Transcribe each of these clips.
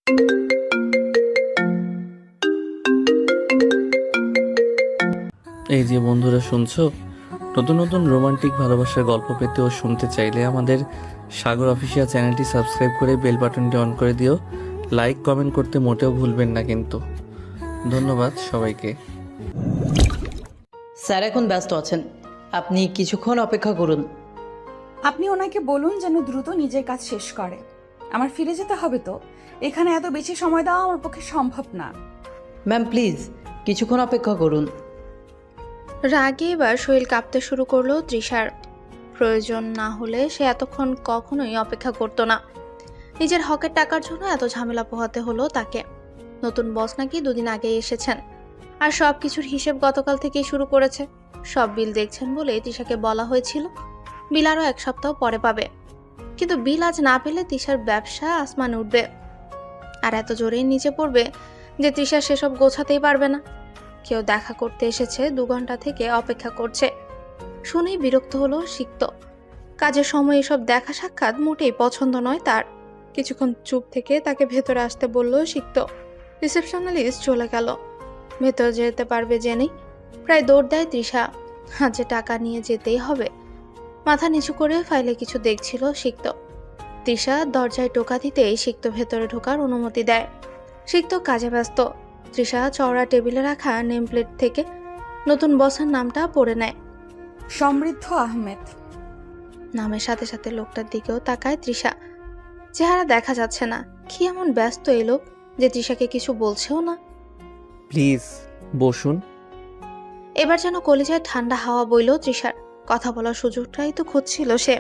এই যে বন্ধুরা শুনছো, নতুন নতুন রোমান্টিক ভালোবাসার গল্প পেতে ও শুনতে চাইলে আমাদের সাগর অফিসিয়াল চ্যানেলটি সাবস্ক্রাইব করে বেল বাটনটি অন করে দিও। লাইক কমেন্ট করতে মোটেও ভুলবেন না কিন্তু। ধন্যবাদ সবাইকে। স্যার এখন ব্যস্ত আছেন, আপনি কিছুক্ষণ অপেক্ষা করুন। আপনি ওনাকে বলুন যেন দ্রুত নিজের কাজ শেষ করে। আমার ফিরে যেতে হবে তো, এখানে এত বেশি সময় দেওয়া আমার পক্ষে সম্ভব না। ম্যাম প্লিজ কিছুক্ষণ অপেক্ষা করুন। রাগে এবার শরীর কাঁপতে শুরু করলো তৃষার। প্রয়োজন না হলে সে এতক্ষণ কখনোই অপেক্ষা করতো না। নিজের হকের টাকার জন্য এত ঝামেলা পোহাতে হলো তাকে। নতুন বস নাকি দুদিন আগেই এসেছেন, আর সব কিছুর হিসেব গতকাল থেকেই শুরু করেছে। সব বিল দেখছেন বলে তৃষাকে বলা হয়েছিল বিল আরও 1 সপ্তাহ পরে পাবে, কিন্তু বিল আজ না পেলে তৃষার ব্যবসা আসমানে উঠবে, আর এত জোরেই নিচে পড়বে যে তৃষা সেসব গোছাতেই পারবে না। কেউ দেখা করতে এসেছে, 2 ঘন্টা থেকে অপেক্ষা করছে। শুনেই বিরক্ত হলো সিক্ত। কাজের সময় এসব দেখা সাক্ষাৎ মোটেই পছন্দ নয় তার। কিছুক্ষণ চুপ থেকে তাকে ভেতরে আসতে বলল সিক্ত। রিসেপশনালিস্ট চলে গেল। ভেতর যেতে পারবে জেনেই প্রায় দৌড় দেয় তৃষা। হাতে টাকা নিয়ে যেতেই হবে। মাথা নিচু করে ফাইলে কিছু দেখছিল সিক্ত। তৃষা দরজায় টোকা দিতেই সিক্ত ভেতরে ঢোকার অনুমতি দেয়। সিক্ত কাজে ব্যস্ত। তৃষা চওড়া টেবিলে রাখা নেম প্লেট থেকে নতুন বসের নামটা পড়ে নেয়। সমৃদ্ধ আহমেদ। নামের সাথে সাথে লোকটার দিকেও তাকায় তৃষা। চেহারা দেখা যাচ্ছে না, কি এমন ব্যস্ত এই লোক যে তৃষাকে কিছু বলছেও না। প্লিজ বসুন। এবার যেন কলিজায় ঠান্ডা হাওয়া বইল তৃষার। কথা বলার সুযোগটাই তো খুঁজছিল সে।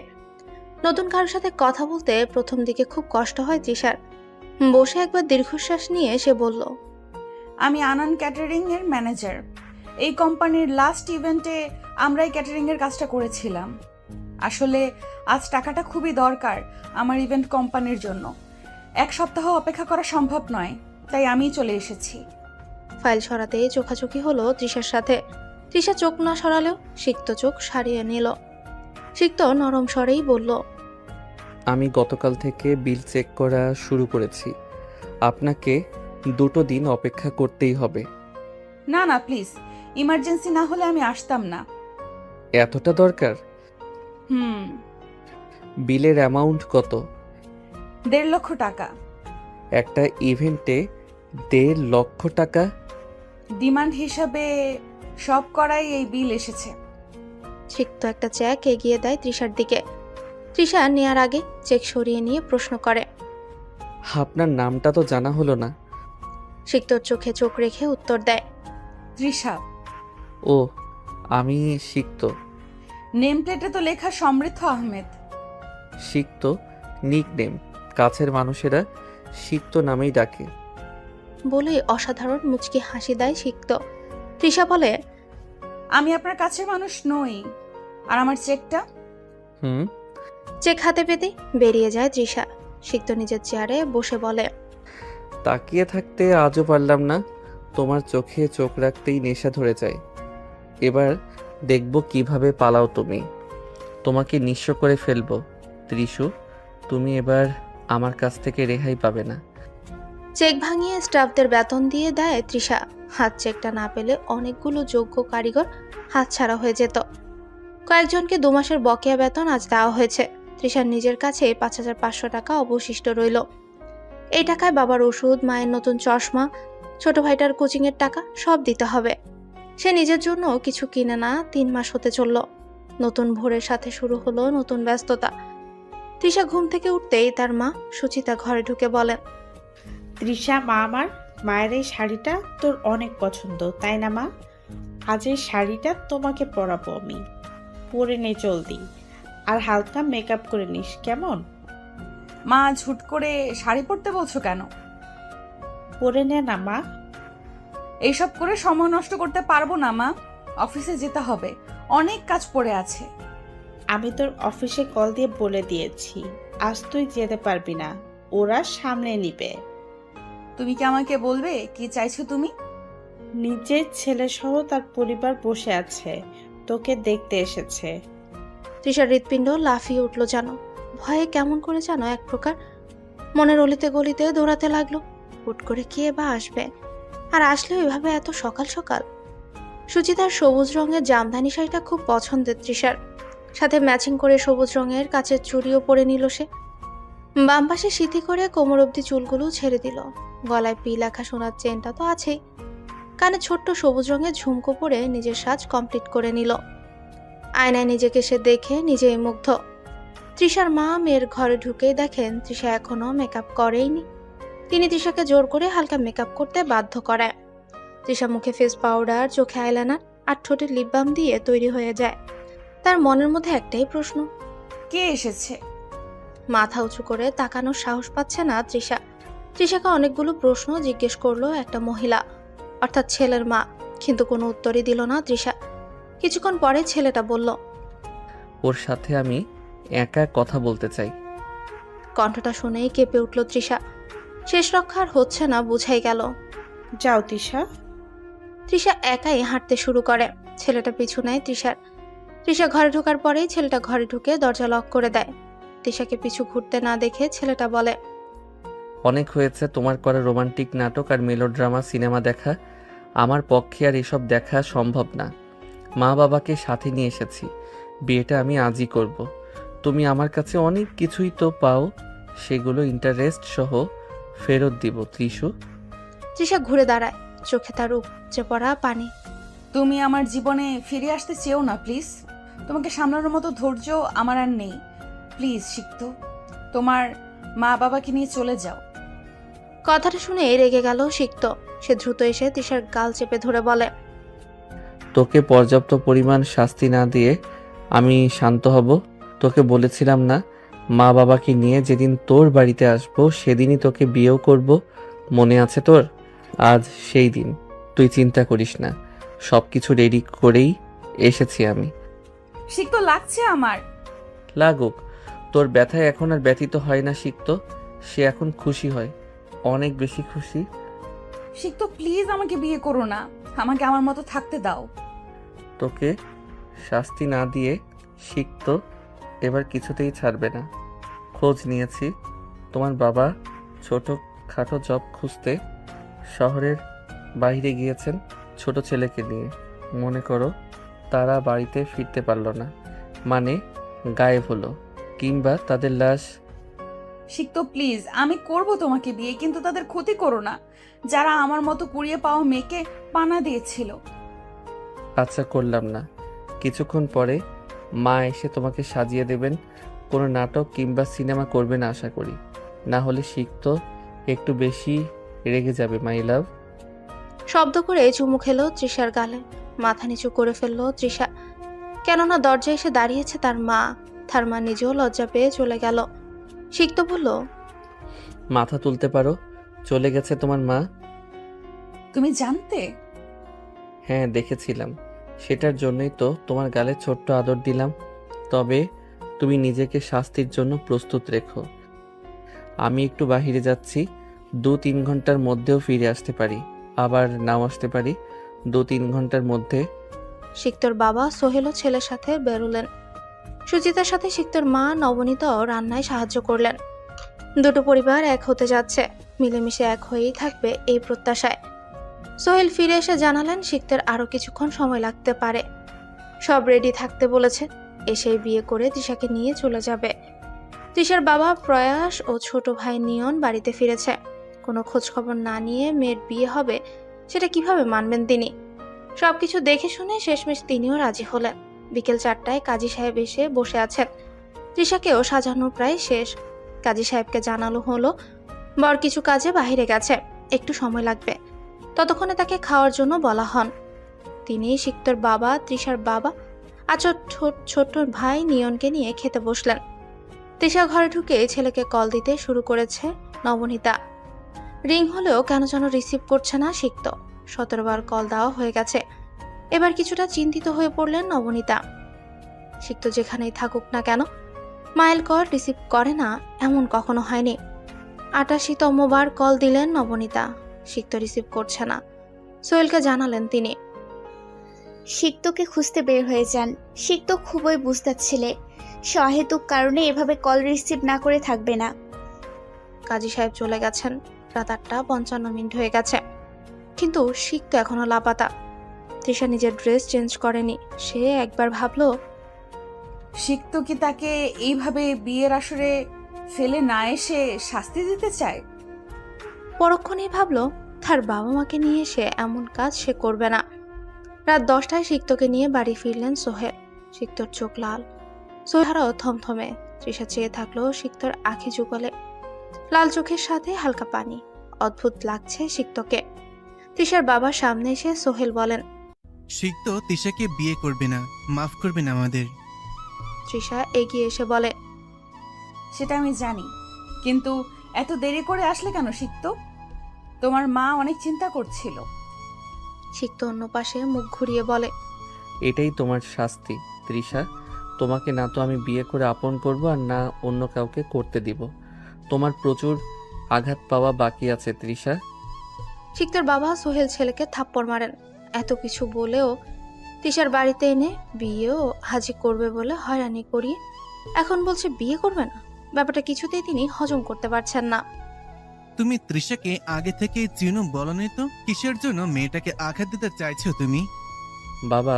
নতুন কারোর সাথে কথা বলতে প্রথম দিকে খুব কষ্ট হয় তৃষার। বসে একবার দীর্ঘশ্বাস নিয়ে সে বলল, আমি আনান ক্যাটারিং এর ম্যানেজার। এই কোম্পানির লাস্ট ইভেন্টে আমরাই ক্যাটারিং এর কাজটা করেছিলাম। আসলে আজ টাকাটা খুবই দরকার আমার ইভেন্ট কোম্পানির জন্য। 1 সপ্তাহ অপেক্ষা করা সম্ভব নয়, তাই আমিই চলে এসেছি। ফাইল সরাতে চোখাচোখি হলো তৃষার সাথে। তৃষা চোখ না সরালেও সিক্ত চোখ সারিয়ে নিল। সিক্ত নরম স্বরেই বলল, আমি গতকাল থেকে বিল চেক করা শুরু করেছি। আপনাকে 2 দিন অপেক্ষা করতেই হবে। না না প্লিজ, ইমার্জেন্সি না হলে আমি আসতাম না। এতটা দরকার? বিলের অ্যামাউন্ট কত? 1.5 লক্ষ টাকা। একটা ইভেন্টে 1.5 লক্ষ টাকা? ডিমান্ড হিসাবে সব করাই এই বিল এসেছে। সিক্ত একটা চেক এগিয়ে দেয় তৃষার দিকে। তৃষা নেয়ার আগে চেক সরিয়ে নিয়ে প্রশ্ন করে, আপনার নামটা তো জানা হলো না। সিক্তর চোখে চোখ রেখে উত্তর দেয়, তৃষা। ও, আমি সিক্ত। নেম প্লেটে তো লেখা সমৃদ্ধ আহমেদ। সিক্ত নিকনেম, কাছের মানুষেরা সিক্ত নামেই ডাকে। বলে অসাধারণ মুচকি হাসি দেয় সিক্ত। তৃষা বলে, আমি আপনার কাছের মানুষ নই। আর আমার চেকটা? চেক হাতে পেতে বেরিয়ে যায় তৃষা। সিক্ত নিজের চেয়ারে বসে বলে, তাকিয়ে থাকতে আজও পারলাম না। তোমার চোখে চোখ রাখতেই নেশা ধরে যায়। এবার দেখব কিভাবে পালাও তুমি। তোমাকে নিঃস্ব করে ফেলবো। ত্রিশু, তুমি এবার আমার কাছ থেকে রেহাই পাবে না। চেক ভাঙিয়ে স্টাফদের বেতন দিয়ে দেয় তৃষা। হাত চেকটা না পেলে অনেকগুলো যোগ্য কারিগর হাতছাড়া হয়ে যেত। কয়েকজনকে 2 মাসের বকেয়া বেতন আজ দেওয়া হয়েছে। তৃষার নিজের কাছে 5,500 টাকা অবশিষ্ট রইল। এই টাকায় বাবার ওষুধ, মায়ের নতুন চশমা, ছোট ভাইটার কোচিং এর টাকা সব দিতে হবে। সে নিজের জন্য কিছু কিনে না 3 মাস হতে চলল। নতুন ভোরের সাথে শুরু হলো নতুন ব্যস্ততা। তৃষা ঘুম থেকে উঠতেই তার মা সুচিতা ঘরে ঢুকে বলেন, তৃষা মা, আমার মায়ের এই শাড়িটা তোর অনেক পছন্দ তাই না মা? আজ এই শাড়িটা তোমাকে পরাবো আমি। পরে নে জলদি, আর হালকা মেকআপ করে নিস কেমন? মা, ঝুট করে শাড়ি পরতে বলছো কেন? পরে নে না মা। এইসব করে সময় নষ্ট করতে পারবো না মা। অফিসে যেতে হবে, অনেক কাজ পড়ে আছে। আমি তোর অফিসে কল দিয়ে বলে দিয়েছি আজ তুই যেতে পারবি না, ওরা সামনে নিবে। তুমি কি আমাকে বলবে কি চাইছো তুমি? নিজের ছেলে সহ তার পরিবার বসে আছে, তোকে দেখতে এসেছে। তৃষার হৃৎপিণ্ড লাফিয়ে উঠল যেন। ভয়ে কেমন করে যেন এক প্রকার মনের অলিতে গলিতে দৌড়াতে লাগলো। হুট করে কে বা আসবে, আর আসলেও এভাবে এত সকাল সকাল। সুচিতার সবুজ রঙের জামদানি শাড়িটা খুব পছন্দের তৃষার, সাথে ম্যাচিং করে সবুজ রঙের কাচের চুড়িও পরে নিল সে। বাম পাশে সিথি করে কোমর অব্দি চুলগুলো ছেড়ে দিল। গলায় পি লেখা সোনার চেনটা তো আছেই, কানে ছোট্ট সবুজ রঙের ঝুমকো পরে নিজের সাজ কমপ্লিট করে নিল। আয়নায় নিজেকে সে দেখে নিজেই মুগ্ধ। তৃষার মা মেয়ের ঘরে ঢুকেই দেখেন তৃষা এখনো মেকআপ করেইনি। তিনি তৃষাকে জোর করে হালকা মেকআপ করতে বাধ্য করায়। তৃষা মুখে ফেস পাউডার, চোখে আইলাইনার আর ঠোঁটে লিপ বাম দিয়ে তৈরি হয়ে যায়। তার মনের মধ্যে একটাই প্রশ্ন, কে এসেছে? মাথা উঁচু করে তাকানোর সাহস পাচ্ছে না তৃষা। তৃষাকে অনেকগুলো প্রশ্ন জিজ্ঞেস করলো একটা মহিলা, অর্থাৎ ছেলের মা, কিন্তু কোনো উত্তরই দিল না তৃষা। কিছুক্ষণ পরে ছেলেটা বলল, ওর সাথে আমি একা কথা বলতে চাই। কণ্ঠটা শুনেই কেঁপে উঠল তৃষা। শেষ রক্ষা আর হচ্ছে না বুঝাই গেল। যাও তিশা। তৃষা একাই হাঁটতে শুরু করে। ছেলেটা পিছু নেয় তৃষার। তৃষা ঘরে ঢোকার পরেই ছেলেটা ঘরে ঢুকে দরজা লক করে দেয়। তৃষাকে পিছু ঘুরতে না দেখে ছেলেটা বলে, অনেক হয়েছে তোমার করা রোমান্টিক নাটক আর মেলোড্রামা সিনেমা দেখা। আমার পক্ষে আর এসব দেখা সম্ভব না। মা বাবাকে সাথে নিয়ে এসেছি, বিয়েটা আমি আজই করব। তুমি আমার কাছে অনেক কিছুই তো পাও, সেগুলো ইন্টারেস্ট সহ ফেরত দিব ত্রিশু। তৃষা ঘুরে দাঁড়ায়, চোখে তার উপচে পড়া পানি। তুমি আমার জীবনে ফিরে আসতে চেও না প্লিজ। তোমাকে সামলানোর মতো ধৈর্য আমার আর নেই। প্লিজ সিক্ত, তোমার মা বাবাকে নিয়ে চলে যাও। কথাটা শুনে রেগে গেল সিক্ত। সে দ্রুত এসে তৃষার গাল চেপে ধরে বলে, তোকে পর্যাপ্ত পরিমাণ শাস্তি না দিয়ে আমি শান্ত হব? তোকে বলেছিলাম না মা বাবাকে নিয়ে যেদিন তোর বাড়িতে আসবো সেদিনই তোকে বিয়েও করব, মনে আছে তোর? আজ সেই দিন। তুই চিন্তা করিস না, সব কিছু রেডি করেই এসেছি আমি। সিক্ত লাগছে আমার। লাগুক, তোর ব্যথায় এখন আর ব্যথিত হয় না সিক্ত। সে এখন খুশি হয়, অনেক বেশি খুশি। সিক্ত প্লিজ আমাকে বিয়ে করো না, আমাকে আমার মতো থাকতে দাও। তোকে শাস্তি না দিয়ে সিক্ত এবার কিছুতেই ছাড়বে না। খোঁজ নিয়েছি, তোমার বাবা ছোট খাটো জব খুঁজতে শহরের বাইরে গিয়েছেন ছোট ছেলেকে নিয়ে। মনে করো তারা বাড়িতে ফিরতে পারল না, মানে গায়েব হলো, কিংবা তাদের লাশ। সিক্ত প্লিজ, আমি করব তোমাকে বিয়ে, কিন্তু তাদের ক্ষতি করো না, যারা আমার মতো কুড়িয়ে পাওয়া মেয়েকে পানা দিয়েছিল। আচ্ছা করলাম না। কিছুক্ষণ পরে মা এসে তোমাকে সাজিয়ে দেবেন। কোনো নাটক কিংবা সিনেমা করবে না আশা করি, না হলে সিক্ত একটু বেশি রেগে যাবে মাই লাভ। শব্দ করে চুমু খেলো তৃষার গালে। মাথা নিচু করে ফেললো তৃষা, কেননা দরজায় এসে দাঁড়িয়েছে তার মা। তার মা নিজেও লজ্জা পেয়ে চলে গেল। সিক্ত বলল, মাথা তুলতে পারো, চলে গেছে তোমার মা। তুমি জানতে? হ্যাঁ দেখেছিলাম, সেটার জন্যই তো তোমার গালে ছোট্ট আদর দিলাম। তবে তুমি নিজেকে শাস্তির জন্য প্রস্তুত রেখো। আমি একটু বাহিরে যাচ্ছি, 2-3 ঘন্টার মধ্যেও ফিরে আসতে পারি, আবার নাও আসতে পারি। 2-3 ঘন্টার মধ্যে। সিক্তর বাবা সোহেলও ছেলের সাথে বেরোলেন। সুচিতার সাথে সিক্তর মা নবনীতাও রান্নায় সাহায্য করলেন। দুটো পরিবার এক হতে যাচ্ছে, মিলেমিশে এক হয়েই থাকবে এই প্রত্যাশায়। সোহেল ফিরে এসে জানালেন সিক্তের আরো কিছুক্ষণ সময় লাগতে পারে, সব রেডি থাকতে বলেছে। এসেই বিয়ে করে তৃষাকে নিয়ে চলে যাবে। তৃষার বাবা প্রয়াস ও ছোট ভাই নিয়ন বাড়িতে ফিরেছে। কোনো খোঁজ খবর না নিয়ে মেয়ের বিয়ে হবে সেটা কিভাবে মানবেন তিনি? সবকিছু দেখে শুনে শেষমেশ তিনিও রাজি হলেন। বিকেল 4টায় কাজী সাহেব এসে বসে আছেন। তৃষাকেও সাজানো প্রায় শেষ। কাজী সাহেবকে জানানো হলো বর কিছু কাজে বাইরে গেছে, একটু সময় লাগবে। ততক্ষণে তাকে খাওয়ার জন্য বলা হন। তিনি সিক্তর বাবা, তৃষার বাবা আর ছোট ভাই নিয়নকে নিয়ে খেতে বসলেন। তৃষা ঘরে ঢুকে ছেলেকে কল দিতে শুরু করেছে নবনীতা। রিং হলেও কেন যেন রিসিভ করছে না সিক্ত। 17 বার কল দেওয়া হয়ে গেছে। এবার কিছুটা চিন্তিত হয়ে পড়লেন নবনীতা। সিক্ত যেখানেই থাকুক না কেন, মাইল কল রিসিভ করে না এমন কখনো হয়নি। 88তম বার কল দিলেন নবনীতা, সিক্ত রিসিভ করছে না। সোহেলকে জানালেন তিনি, সিক্তকে খুঁজতে বের হয়ে যান। সিক্ত খুবই বুঝদার ছেলে, সহেতুক কারণে এভাবে কল রিসিভ না করে থাকবে না। কাজী সাহেব চলে গেছেন। রাত 8:55 হয়ে গেছে, কিন্তু সিক্ত এখনো লাপাতা। তৃষা নিজের ড্রেস চেঞ্জ করেনি। সে একবার ভাবলো সিক্ত কি তাকে এইভাবে বিয়ের আসরে ফেলে না এসে শাস্তি দিতে চায়? পরক্ষণেই ভাবলো তার বাবা মাকে নিয়ে সে এমন কাজ সে করবে না। রাত 10টায় সিক্তকে নিয়ে বাড়ি ফিরলেন সোহেল। সিক্তর চোখ লাল, সোহেলাও থমথমে। তৃষা চেয়ে থাকলো সিক্তর আঁখি যুগলে, লাল চোখের সাথে হালকা পানি। অদ্ভুত লাগছে সিক্তকে। তৃষার বাবার সামনে এসে সোহেল বলেন, সিক্ত তিশাকে বিয়ে করবে না, মাফ করবেন আমাদের। তৃষা এগিয়ে এসে বলে, সেটা আমি জানি, কিন্তু এত দেরি করে আসলে কেন সিক্ত? তোমার মা অনেক চিন্তা করছিল। সিক্ত অন্য পাশে মুখ ঘুরিয়ে বলে, এটাই তোমার শাস্তি তৃষা। তোমাকে না তো আমি বিয়ে করে আপন করব, আর না অন্য কাউকে করতে দিব। তোমার প্রচুর আঘাত পাওয়া বাকি আছে তৃষা। সিক্তর বাবা সোহেল ছেলেকে থাপ্পড় মারেন। এত কিছু বলেও তৃষার বাড়িতে এনে বিয়েও হাজি করবে বলে হয়রানি করিয়ে এখন বলছে বিয়ে করবে না। ব্যাপারটা কিছুতেই তিনি হজম করতে পারছেন না। তুমি তৃষাকে আগে থেকে চিনো বলনি তো? কিসের জন্য মেয়েটাকে আঘাত দিতে চাইছো তুমি? বাবা,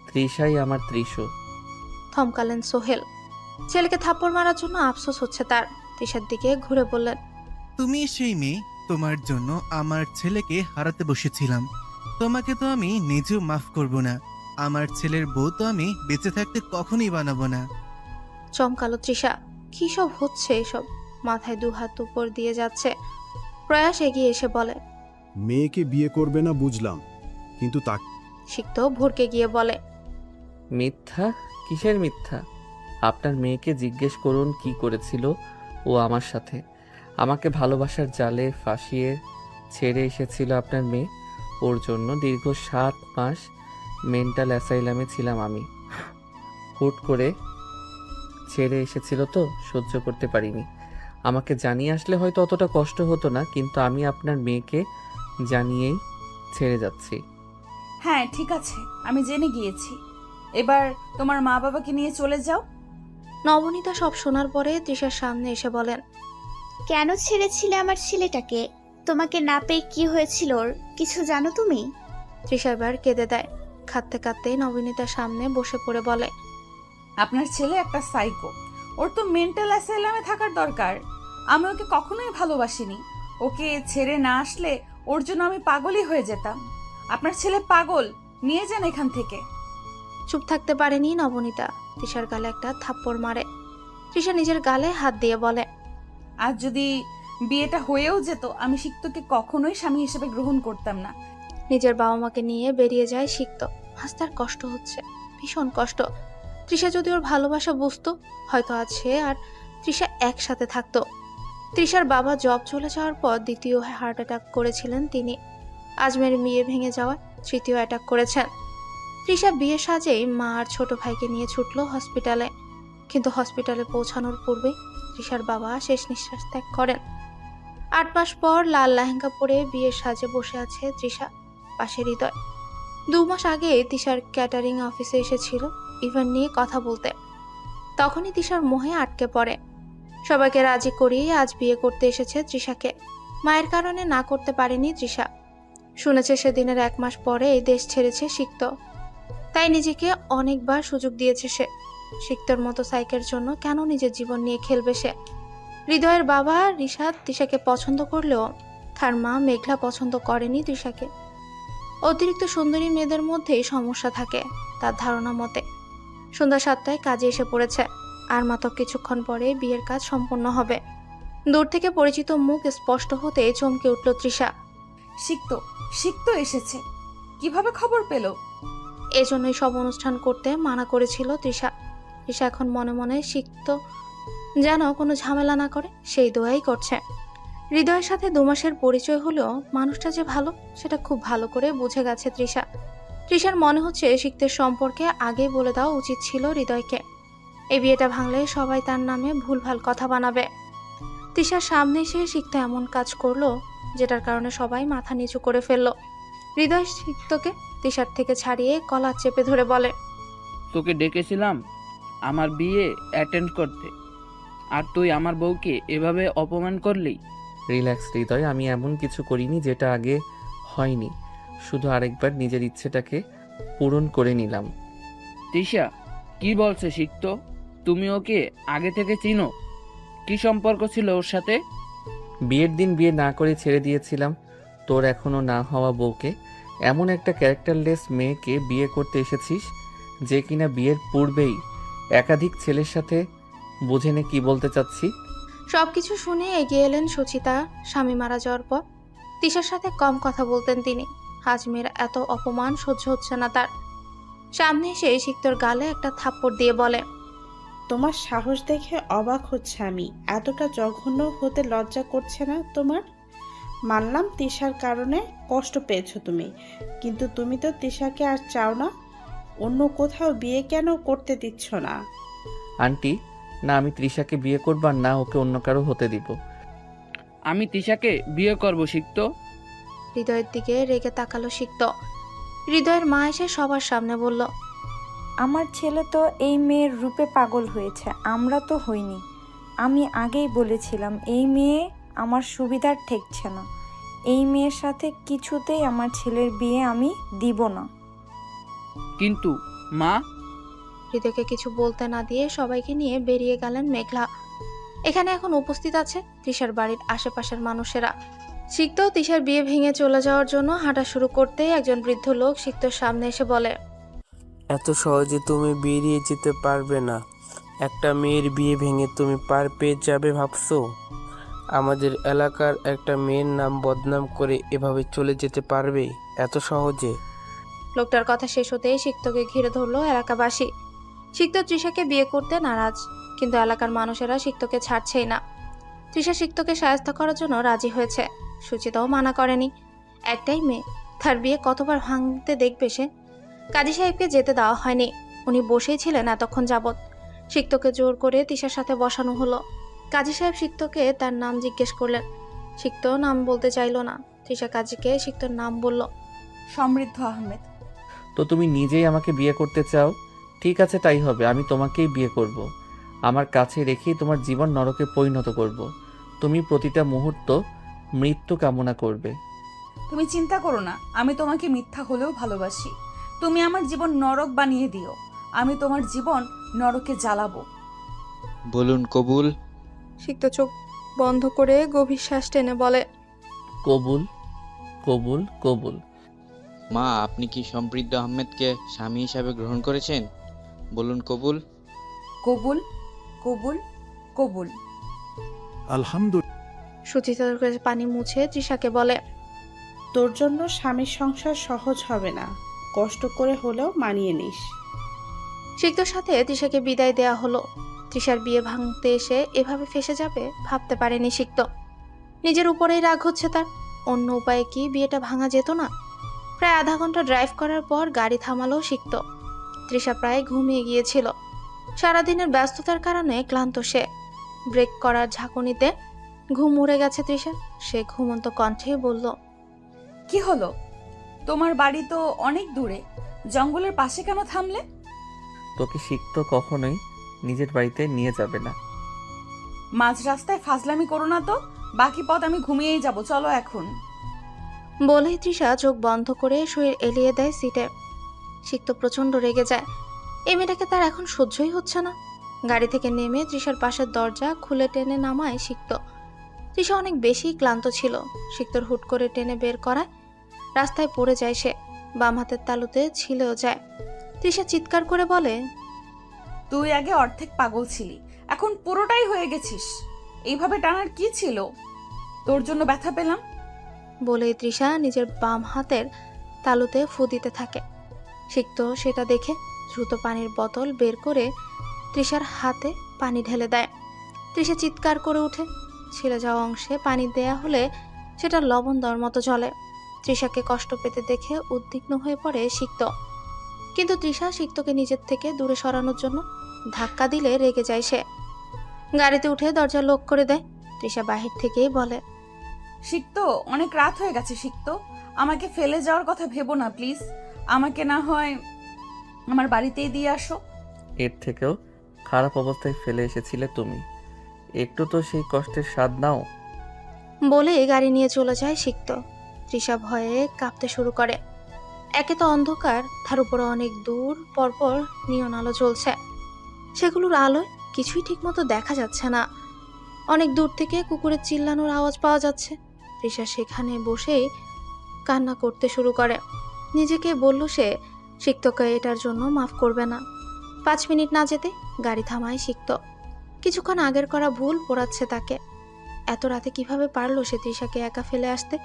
তৃষাই আমার ত্রিশু। থমকালেন সোহেল। ছেলেকে থাপ্পড় মারার জন্য আফসোস হচ্ছে তার। তৃষার দিকে ঘুরে বললেন, তুমি সেই মেয়ে, তোমার জন্য আমার ছেলেকে হারাতে বসেছিলাম। তোমাকে তো আমি নিজেও মাফ করব না। আমার ছেলের বউ তো আমি বেঁচে থাকতে কখনোই বানাবো না। চমকালো তৃষা। কি সব হচ্ছে এসব? মাথায় দুহাত উপর দিয়ে যাচ্ছে। প্রয়াস এগিয়ে এসে বলে, মেয়েকে বিয়ে করবে না বুঝলাম, কিন্তু তাকে সিক্ত ভরকে গিয়ে বলে, মিথ্যা? কিসের মিথ্যা? আপনার মেয়েকে জিজ্ঞেস করুন কি করেছিল ও আমার সাথে। আমাকে ভালোবাসার জালে ফাঁসিয়ে ছেড়ে এসেছিল আপনার মেয়ে। ওর জন্য দীর্ঘ 7 মাস মেন্টাল অ্যাসাইলামে ছিলাম আমি। হুট করে ছেড়ে এসেছিল তো সহ্য করতে পারিনি। আমাকে জানিয়ে আসলে হয়তো অতটা কষ্ট হতো না, কিন্তু আমি আপনার মেয়েকে জানিয়েই ছেড়ে যাচ্ছি। হ্যাঁ ঠিক আছে, আমি জেনে গিয়েছি। এবার তোমার মা বাবাকে নিয়ে চলে যাও। নবনীতা সব শোনার পরে তৃষার সামনে এসে বলেন, কেন ছেড়েছিলে আমার ছেলেটাকে? তোমাকে না পেয়ে কি হয়েছিল ওর কিছু জানো তুমি? তৃষা এবার কেঁদে দেয়। কাঁদতে কাঁদতে নবনীতার সামনে বসে পড়ে বলে, আপনার ছেলে একটা সাইকো। ওর তো মেন্টাল অ্যাসাইলামে থাকার দরকার। আমি ওকে কখনোই ভালোবাসিনি। ওকে ছেড়ে না আসলে ওর জন্য আমি পাগলই হয়ে যেতাম। আপনার ছেলে পাগল, নিয়ে যান এখান থেকে। চুপ থাকতে পারেনি নবনীতা। তৃষার গালে একটা থাপ্পড় মারে। তৃষা নিজের গালে হাত দিয়ে বলে, আজ যদি বিয়েটা হয়েও যেত, আমি সিক্তকে কখনোই স্বামী হিসেবে গ্রহণ করতাম না। নিজের বাবা মাকে নিয়ে বেরিয়ে যায় সিক্ত। আজ তার কষ্ট হচ্ছে, ভীষণ কষ্ট। তৃষা যদি ওর ভালোবাসা বুঝতো, হয়তো আজ সে আর তৃষা একসাথে থাকতো। তৃষার বাবা জব চলে যাওয়ার পর দ্বিতীয় হার্ট অ্যাটাক করেছিলেন তিনি। আজমের বিয়ে ভেঙে যাওয়ায় তৃতীয় অ্যাটাক করেছেন। তৃষা বিয়ের সাজেই মা আর ছোট ভাইকে নিয়ে ছুটল হসপিটালে, কিন্তু হসপিটালে পৌঁছানোর পূর্বে তৃষার বাবা শেষ নিঃশ্বাস ত্যাগ করেন। 8 মাস পর লাল লেহেঙ্গা পরে বিয়ের সাজে বসে আছে তৃষা, পাশে হৃদয়। 2 মাস আগে তৃষার ক্যাটারিং অফিসে এসেছিল ইভেন্ট নিয়ে কথা বলতে। তখনই তৃষার মোহে আটকে পড়ে। সবাইকে রাজি করিয়ে আজ বিয়ে করতে এসেছে তৃষাকে। মায়ের কারণে না করতে পারেনি তৃষা। শুনেছে সেদিনের 1 মাস পরে এই দেশ ছেড়েছে সিক্ত, তাই নিজেকে অনেকবার সুযোগ দিয়েছে সে। সিক্তর মতো সাইকের জন্য কেন নিজের জীবন নিয়ে খেলবে সে? হৃদয়ের বাবা রিশাদ তৃষাকে পছন্দ করলেও তার মা মেঘলা পছন্দ করেনি তৃষাকে। অতিরিক্ত সুন্দরী মেয়েদের মধ্যেই সমস্যা থাকে তার ধারণা মতে। সন্ধ্যা 7টায় কাজে এসে পড়েছে, আর মাত্র কিছুক্ষণ পরে বিয়ের কাজ সম্পন্ন হবে। দূর থেকে পরিচিত মুখ স্পষ্ট হতে চমকে উঠল তৃষা। সিক্ত সিক্ত এসেছে, কিভাবে খবর পেল? এজন্যই সব অনুষ্ঠান করতে মানা করেছিল তৃষা। তৃষা এখন মনে মনে সিক্ত যেন কোনো ঝামেলা না করে সেই দোয়াই করছে। হৃদয়ের সাথে 2 মাসের পরিচয় হলেও মানুষটা যে ভালো সেটা খুব ভালো করে বুঝে গেছে তৃষা। তৃষার মনে হচ্ছে সিক্তের সম্পর্কে আগেই বলে দেওয়া উচিত ছিল হৃদয়কে। এই বিয়েটা ভাঙলে সবাই তার নামে ভুলভাল কথা বানাবে। তৃষার সামনে এসে সিক্ত এমন কাজ করলো যেটার কারণে সবাই মাথা নিচু করে ফেললো। হৃদয় সিক্তকে তৃষার থেকে ছাড়িয়ে কলার চেপে ধরে বলে, তোকে ডেকেছিলাম আমার বিয়ে অ্যাটেন্ড করতে, আর তুই আমার বউকে এভাবে অপমান করলি। রিল্যাক্স হৃদয়, আমি এমন কিছু করিনি যেটা আগে হয়নি, শুধু আরেকবার নিজের ইচ্ছেটাকে পূরণ করে নিলাম। তৃষা কি বলছে শিখতো? তুমি ওকে আগে থেকে চিনো? কি সম্পর্ক ছিল ওর সাথে? বিয়ের দিন বিয়ে না করে ছেড়ে দিয়েছিলাম তোর এখনো না হওয়া বউকে। এমন একটা ক্যারেক্টারলেস মেয়েকে বিয়ে করতে এসেছিস যে কিনা বিয়ের পূর্বেই একাধিক ছেলের সাথে। বুঝে নে কি বলতে চাচ্ছি। সবকিছু শুনে এগিয়ে এলেন সুচিতা। স্বামী মারা যাওয়ার পর তিশার সাথে কম কথা বলতেন তিনি। হাজমের এত অপমান সহ্য হচ্ছে না তার। সামনে এসে সিক্তর গালে একটা থাপ্পড় দিয়ে বলে, তোমার সাহস দেখে অবাক হচ্ছে আমি। এতটা জঘন্য হতে লজ্জা করছে না তোমার? মানলাম তিশার কারণে কষ্ট পেয়েছো তুমি, কিন্তু তুমি তো তিশাকে আর চাও না। অন্য কোথাও বিয়ে কেন করতে দিচ্ছ না? আন্টি, না আমি তৃষাকে বিয়ে করব আর না ওকে অন্য কারো হতে দিব। আমি তৃষাকে বিয়ে করব শিখতো। হৃদয়ের দিকে রেগে তাকালো সিক্ত। হৃদয়ের মা এসে সবার সামনে বলল, আমার ছেলে তো এই মেয়ের রূপে পাগল হয়েছে, আমরা তো হইনি। আমি আগেই বলেছিলাম এই মেয়ে আমার সুবিধার ঠেকছে না। এই মেয়ের সাথে কিছুতেই আমার ছেলের বিয়ে আমি দিব না। কিন্তু মা। হৃদয়কে কিছু বলতে না দিয়ে সবাইকে নিয়ে বেরিয়ে গেলেন মেঘলা। এখানে এখন উপস্থিত আছে তৃষার বাড়ির আশেপাশের মানুষেরা। সিক্ত তৃষার বিয়ে ভেঙে চলে যাওয়ার জন্য হাঁটা শুরু করতেই একজন বৃদ্ধ লোক সিক্তর সামনে এসে বলে, এত সহজে তুমি বেরিয়ে যেতে পারবে না। একটা মেয়ের বিয়ে ভেঙে তুমি পার পেয়ে যাবে ভাবছো? আমাদের এলাকার একটা মেয়ের নাম বদনাম করে এভাবে চলে যেতে পারবে এত সহজে? লোকটার কথা শেষ হতেই সিক্তকে ঘিরে ধরলো এলাকাবাসী। সিক্ত তৃষাকে বিয়ে করতে নারাজ, কিন্তু এলাকার মানুষেরা সিক্তকে ছাড়ছেই না। তৃষা সিক্তকে সাহায্য করার জন্য রাজি হয়েছে। সুচিতাও মানা করেনি। একটাই মেয়ে, তার বিয়ে কতবার ভাঙতে দেখবে সে? কাজী সাহেবকে যেতে দেওয়া হয়নি। উনি বসেই ছিলেন এতক্ষণ যাবৎ। সিক্তকে জোর করে তৃষার সাথে বসানো হলো। কাজী সাহেব সিক্তকে তার নাম জিজ্ঞেস করলেন। সিক্ত নাম বলতে চাইল না। তৃষা কাজীকে সিক্তর নাম বলল, সমৃদ্ধ আহমেদ। তো তুমি নিজেই আমাকে বিয়ে করতে চাও? ঠিক আছে, তাই হবে। আমি তোমাকেই বিয়ে করব। আমার কাছে রেখেই তোমার জীবন নরকে পরিণত করব। তুমি প্রতিটা মুহূর্ত মৃত্যু কামনা করবে। তুমি চিন্তা করো না, আমি তোমাকে মিথ্যা হলেও ভালোবাসি। তুমি আমার জীবন নরক বানিয়ে দিও, আমি তোমার জীবন নরকে জ্বালাবো। বলুন কবুল। সিক্ত চোখ বন্ধ করে গভীর শ্বাস টেনে বলে, কবুল, কবুল, কবুল। মা, আপনি কি সমৃদ্ধ আহমেদকে স্বামী হিসাবে গ্রহণ করেছেন? বলুন কবুল। কবুল, কবুল, কবুল। আলহামদুলিল্লাহ। সুচিতার কাছে পানি মুছে তৃষাকে বলে, তোর জন্য স্বামীর সংসার সহজ হবে না, কষ্ট করে হলেও মানিয়ে নিস। সিক্তর সাথে তৃষাকে বিদায় দেয়া হলো। তৃষার বিয়ে ভাঙতে এসে এভাবে ফেসে যাবে ভাবতে পারেনি সিক্ত। নিজের উপরেই রাগ হচ্ছে তার। অন্য উপায়ে কি বিয়েটা ভাঙা যেত না? প্রায় আধা ঘন্টা ড্রাইভ করার পর গাড়ি থামালো সিক্ত। তৃষা প্রায় ঘুমিয়ে গিয়েছিল। সারাদিনের ব্যস্ততার কারণে ক্লান্ত সে। ব্রেক করার ঝাঁকুনিতে ঘুম উড়ে গেছে তৃষা। সে ঘুমন্ত কণ্ঠে বলল, কি হলো? তোমার বাড়ি তো অনেক দূরে, জঙ্গলের পাশে কেন থামলে? তোকে সিক্ত কখনোই নিজের বাড়িতে নিয়ে যাবে না। মাঝ রাস্তায় ফাজলামি করো না তো। বাকি পথ আমি ঘুমিয়েই যাব, চলো এখন। বলেই তৃষা চোখ বন্ধ করে শরীর এলিয়ে দেয় সিটে। সিক্ত প্রচন্ড রেগে যায়। এই মেয়েটাকে তার এখন সহ্যই হচ্ছে না। গাড়ি থেকে নেমে তৃষার পাশের দরজা খুলে টেনে নামায় সিক্ত। তৃষা অনেক বেশি ক্লান্ত ছিল। সিক্তর হুট করে টেনে বের করায় রাস্তায় পড়ে যায় সে। বাম হাতের তালুতে ছিলেও যায়। তৃষা চিৎকার করে বলে, তুই আগে অর্ধেক পাগল ছিলি, এখন পুরোটাই হয়ে গেছিস। এইভাবে টানার কি ছিল? তোর জন্য ব্যথা পেলাম। বলেই তৃষা নিজের বাম হাতের তালুতে ফু দিতে থাকে। সিক্ত সেটা দেখে দ্রুত পানির বোতল বের করে তৃষার হাতে পানি ঢেলে দেয়। তৃষা চিৎকার করে উঠে। ছিলে যাওয়া অংশে পানি দেয়া হলে সেটা লবণ দেওয়ার মতো জ্বলে। তৃষাকে কষ্ট পেতে দেখে উদ্বিগ্ন হয়ে পড়ে সিক্ত। কিন্তু তৃষা সিক্তকে নিজের থেকে দূরে সরানোর জন্য ধাক্কা দিলে রেগে যায় সে। গাড়িতে উঠে দরজা লক করে দেয়। তৃষা বাহির থেকেই বলে, সিক্ত, অনেক রাত হয়ে গেছে সিক্ত, আমাকে ফেলে যাওয়ার কথা ভেবো না প্লিজ। আমাকে না হয় আমার বাড়িতেই দিয়ে আসো। এর থেকেও খারাপ অবস্থায় ফেলে এসেছিলে তুমি। একটু তো সেই কষ্টের স্বাদ নাও। বলে গাড়ি নিয়ে চলে যায় সিক্ত। তৃষা ভয়ে কাঁপতে শুরু করে। একে তো অন্ধকার, তার উপরে অনেক দূর পরপর নিয়ন আলো জ্বলছে, সেগুলোর আলোয় কিছুই ঠিকমতো দেখা যাচ্ছে না। অনেক দূর থেকে কুকুরের চিল্লানোর আওয়াজ পাওয়া যাচ্ছে। তৃষা সেখানে বসেই কান্না করতে শুরু করে। নিজেকে বলল সে সিক্তকে এটার জন্য মাফ করবে না। 5 মিনিট না যেতে গাড়ি থামায় সিক্ত। কিছুক্ষণ আগের করা ভুল পোড়াচ্ছে তাকে। এত রাতে কিভাবে পারলো সে তৃষাকে একা ফেলে আসতে?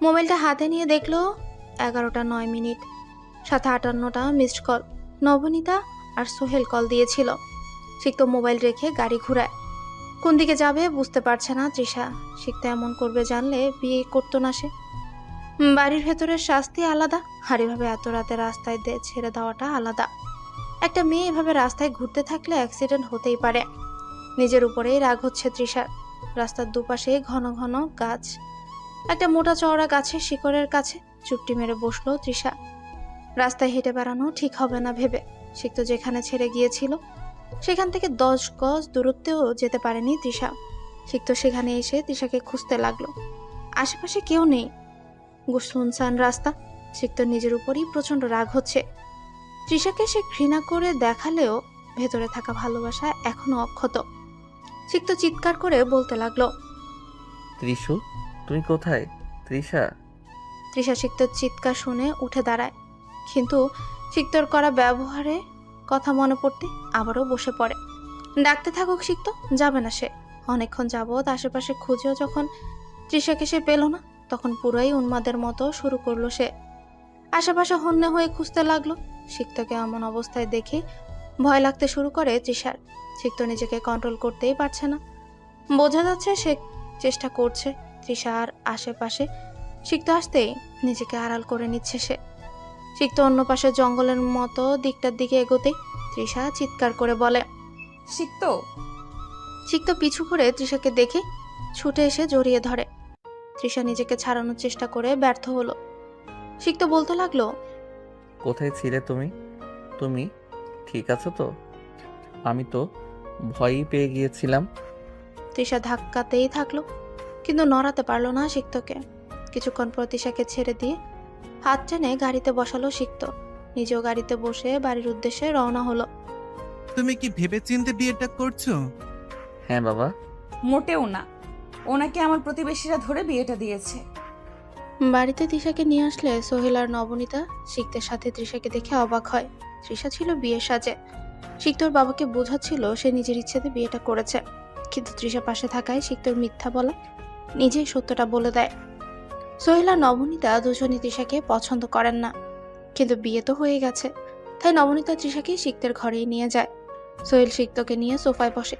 মোবাইলটা হাতে নিয়ে দেখলো 11টা 9 মিনিট, সাথে 58টা মিসড কল। নবনীতা আর সোহেল কল দিয়েছিল। সিক্ত মোবাইল রেখে গাড়ি ঘুরায়। কোন দিকে যাবে বুঝতে পারছে না তৃষা। সিক্ত এমন করবে জানলে বিয়ে করতো না সে। বাড়ির ভেতরের শাস্তি আলাদা, আর এভাবে এত রাতে রাস্তায় ছেড়ে দেওয়াটা আলাদা। একটা মেয়ে এভাবে রাস্তায় ঘুরতে থাকলে অ্যাক্সিডেন্ট হতেই পারে। নিজের উপরেই রাগ হচ্ছে তৃষার। রাস্তার দুপাশে ঘন ঘন গাছ। একটা মোটা চওড়া গাছের শিকড়ের কাছে চুপটি মেরে বসলো তৃষা। রাস্তায় হেঁটে বেড়ানো ঠিক হবে না ভেবে সিক্ত যেখানে ছেড়ে গিয়েছিল সেখান থেকে 10 গজ দূরত্বেও যেতে পারেনি তৃষা। সিক্ত সেখানে এসে তৃষাকে খুঁজতে লাগলো। আশেপাশে কেউ নেই, সুনসান রাস্তা। সিক্ত নিজের উপরই প্রচন্ড রাগ হচ্ছে। তৃষাকে সে ঘৃণা করে দেখালেও ভেতরে থাকা ভালোবাসা এখনো অক্ষত। সিক্ত চিৎকার করে বলতে লাগলো, ত্রিশু, তুমি কোথায়? তৃষা। তৃষা সিক্তর চিৎকার শুনে উঠে দাঁড়ায়, কিন্তু সিক্তর করা ব্যবহারে কথা মনে পড়তে আবারও বসে পড়ে। ডাকতে থাকুক সিক্ত, যাবে না সে। অনেকক্ষণ যাবৎ আশেপাশে খুঁজেও যখন তৃষাকে সে পেল না, তখন পুরোই উন্মাদের মতো শুরু করলো সে। আশেপাশে হন্যে হয়ে খুঁজতে লাগলো। সিক্তকে এমন অবস্থায় দেখে ভয় লাগতে শুরু করে তৃষার। সিক্ত নিজেকে কন্ট্রোল করতেই পারছে না। বোঝা যাচ্ছে সে চেষ্টা করছে। তৃষা আর আশেপাশে সিক্ত আসতেই নিজেকে আড়াল করে নিচ্ছে সে। সিক্ত অন্য পাশে জঙ্গলের মতো দিকটার দিকে এগোতেই তৃষা চিৎকার করে বলে, সিক্ত। সিক্ত পিছু করে তৃষাকে দেখে ছুটে এসে জড়িয়ে ধরে। তৃষা নিজেকে ছাড়ানোর চেষ্টা করে ব্যর্থ হলো। সিক্ত বলতে লাগলো, কোথায় ছিলে তুমি? তুমি ঠিক আছো তো? আমি তো ভয়ই পেয়ে গিয়েছিলাম। তৃষা ধাক্কাতেই থাকলো, কিন্তু নড়াতে পারলো না সিক্তকে। কিছুক্ষণ পর তৃষাকে ছেড়ে দিয়ে হাত টেনে গাড়িতে বসালো সিক্ত। নিজেও গাড়িতে বসে বাড়ির উদ্দেশ্যে রওনা হলো। তুমি কি ভেবেচিন্তে বিয়েটা করছো? হ্যাঁ বাবা। মোটেও না, ওনাকে আমার প্রতিবেশীরা ধরে বিয়েটা দিয়েছে। বাড়িতে তৃষাকে নিয়ে আসলে সোহেল আর নবনীতা সিক্তের সাথে তৃষাকে দেখে অবাক হয়। তৃষা ছিল বিয়ের সাজে। সিক্তর বাবাকে বোঝাচ্ছিল সে নিজের ইচ্ছেতে বিয়েটা করেছে, কিন্তু তৃষা পাশে থাকায় সিক্তর মিথ্যা বলা নিজেই সত্যটা বলে দেয়। সোহেল আর নবনীতা দুজনই তৃষাকে পছন্দ করেন না, কিন্তু বিয়ে তো হয়ে গেছে, তাই নবনীতা তৃষাকে সিক্তের ঘরেই নিয়ে যায়। সোহেল সিক্তকে নিয়ে সোফায় বসে।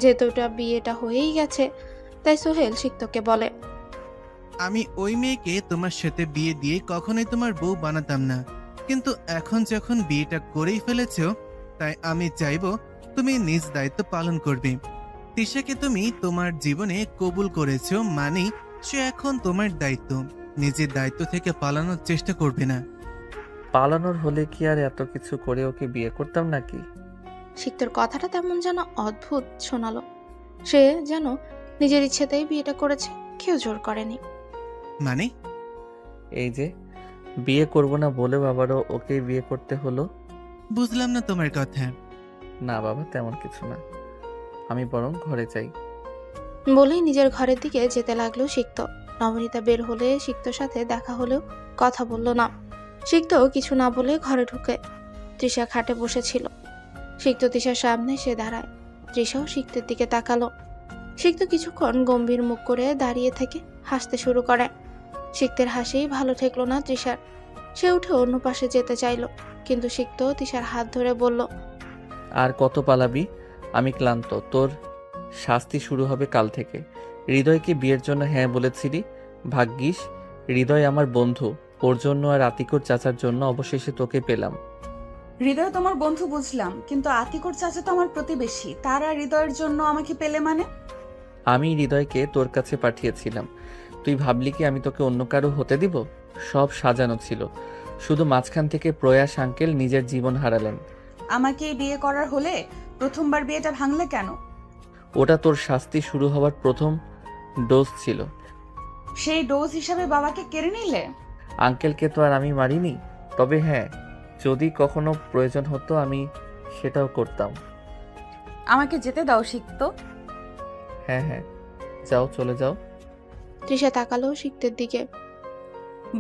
যেহেতু বিয়েটা হয়েই গেছে, তাই সোহেল সিক্তকে বলে, আমি ওই মেয়েকে তোমার সাথে বিয়ে দিয়ে কখনোই তোমার বউ বানাতাম না, কিন্তু এখন যখন বিয়েটা করেই ফেলেছো, তাই আমি চাইবো তুমি নিজ দায়িত্ব পালন করবে। তৃষাকে তুমি তোমার জীবনে কবুল করেছো, মানে সে এখন তোমার দায়িত্ব। নিজের দায়িত্ব থেকে পালানোর চেষ্টা করবে না। পালানোর হলে কি আর এত কিছু করে ওকে বিয়ে করতাম নাকি? সিক্তর কথাটা তেমন যেন অদ্ভুত শোনালো। সে যেন নিজের ইচ্ছেতেই বিয়েটা করেছে, কেউ জোর করেনি। মানে? এই যে বিয়ে করব না বলেও আবারও ওকে বিয়ে করতে হলো। বুঝলাম না তোমার কথা। না বাবা, তেমন কিছু না, আমি বরং ঘরে যাই। বলেই নিজের ঘরের দিকে যেতে লাগলো সিক্ত। নবনীতা বের হলে সিক্তর সাথে দেখা হলেও কথা বলল না। সিক্ত কিছু না বলে ঘরে ঢুকে তৃষা খাটে বসেছিল। সিক্ত তৃষার সামনে সে দাঁড়ায়। তৃষাও সিক্তের দিকে তাকালো। সিক্ত কিছুক্ষণ গম্ভীর মুখ করে দাঁড়িয়ে থেকে হাসতে শুরু করে। সিক্তের হাসি ভালো ঠেকলো না তৃষার। সে উঠে অন্য পাশে যেতে চাইলো, কিন্তু সিক্ত তৃষার হাত ধরে বলল, আর কত পালাবি? আমি ক্লান্ত। তোর শাস্তি শুরু হবে কাল থেকে। হৃদয়কে বিয়ের জন্য হ্যাঁ বলেছিলি, ভাগ্যিস হৃদয় আমার বন্ধু। ওর জন্য আর আতিকুর চাচার জন্য অবশেষে তোকে পেলাম। হৃদয় তোমার বন্ধু বুঝলাম, কিন্তু আতিকুর চাচা তো আমার প্রতিবেশী। তার আর হৃদয়ের জন্য আমাকে পেলে মানে? আমি হৃদয়কে তোর কাছে পাঠিয়েছিলাম। তুই ভাবলি কি আমি তোকে অন্য কারো হতে দিব? সব সাজানো ছিল, শুধু মাঝখান থেকে প্রয়াস আঙ্কেল নিজের জীবন হারালেন। আমাকে বিয়ে করার হলে প্রথমবার বিয়েটা ভাঙলে কেন? ওটা তোর শাস্তি শুরু হওয়ার প্রথম ডোজ ছিল। সেই ডোজ হিসাবে বাবাকে কেড়ে নিলে? আঙ্কেলকে তো আর আমি মারিনি, তবে হ্যাঁ, যদি কখনো প্রয়োজন হতো আমি সেটাও করতাম। আমাকে যেতে দাও সিক্ত। হ্যাঁ হ্যাঁ, যাও, চলে যাও। তৃষা তাকালো সিক্তের দিকে।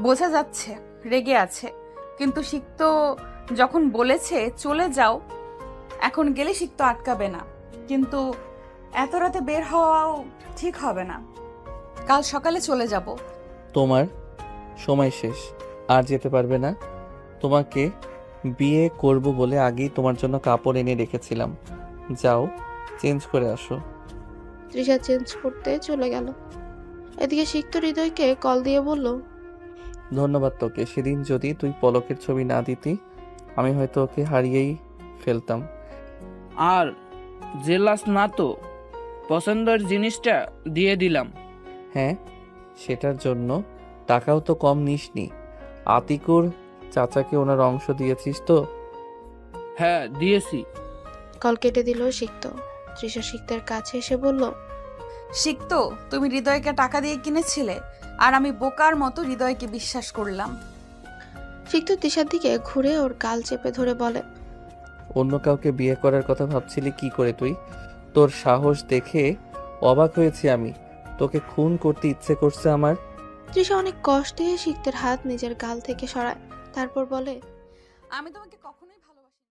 বোঝা যাচ্ছে রেগে আছে, কিন্তু সিক্ত যখন বলেছে চলে যাও, এখন গেলে সিক্ত আটকাবে না, কিন্তু এত রাতে বের হওয়াও ঠিক হবে না। কাল সকালে চলে যাব। তোমার সময় শেষ, আর যেতে পারবে না। তোমাকে বিয়ে করব বলে আগেই তোমার জন্য কাপড় এনে রেখেছিলাম, যাও চেঞ্জ করে আসো। তৃষা চেঞ্জ করতে চলে গেল। এদিকে সিক্ত হৃদয়কে কল দিয়ে বলল, ধন্যবাদ তোকে। সেদিন যদি তুই পলকের ছবি না দিতি, আমি হয়তো ওকে হারিয়েই ফেলতাম। আর জেলাস না তো, পছন্দের জিনিসটা দিয়ে দিলাম। হ্যাঁ, সেটার জন্য টাকাও তো কম নিসনি। আতিকুর চাচাকে ওনার অংশ দিয়েছিস তো? হ্যাঁ দিয়েছি। কল কেটে দিল সিক্ত। তৃষা সিক্তের কাছে এসে বলল, সিক্ত, তুমি হৃদয়কে টাকা দিয়ে কিনেছিলে, আর আমি বোকার মতো হৃদয়কে বিশ্বাস করলাম। সিক্ত তৃষার দিকে ঘুরে ওর গাল চেপে ধরে বলে, অন্য কাউকে বিয়ে করার কথা ভাবছিলি কি করে তুই? তোর সাহস দেখে অবাক হয়েছি আমি। তোকে খুন করতে ইচ্ছে করছে আমার। তৃষা অনেক কষ্টে সিক্তের হাত নিজের গাল থেকে সরায়, তারপর বলে, আমি তোমাকে কখনোই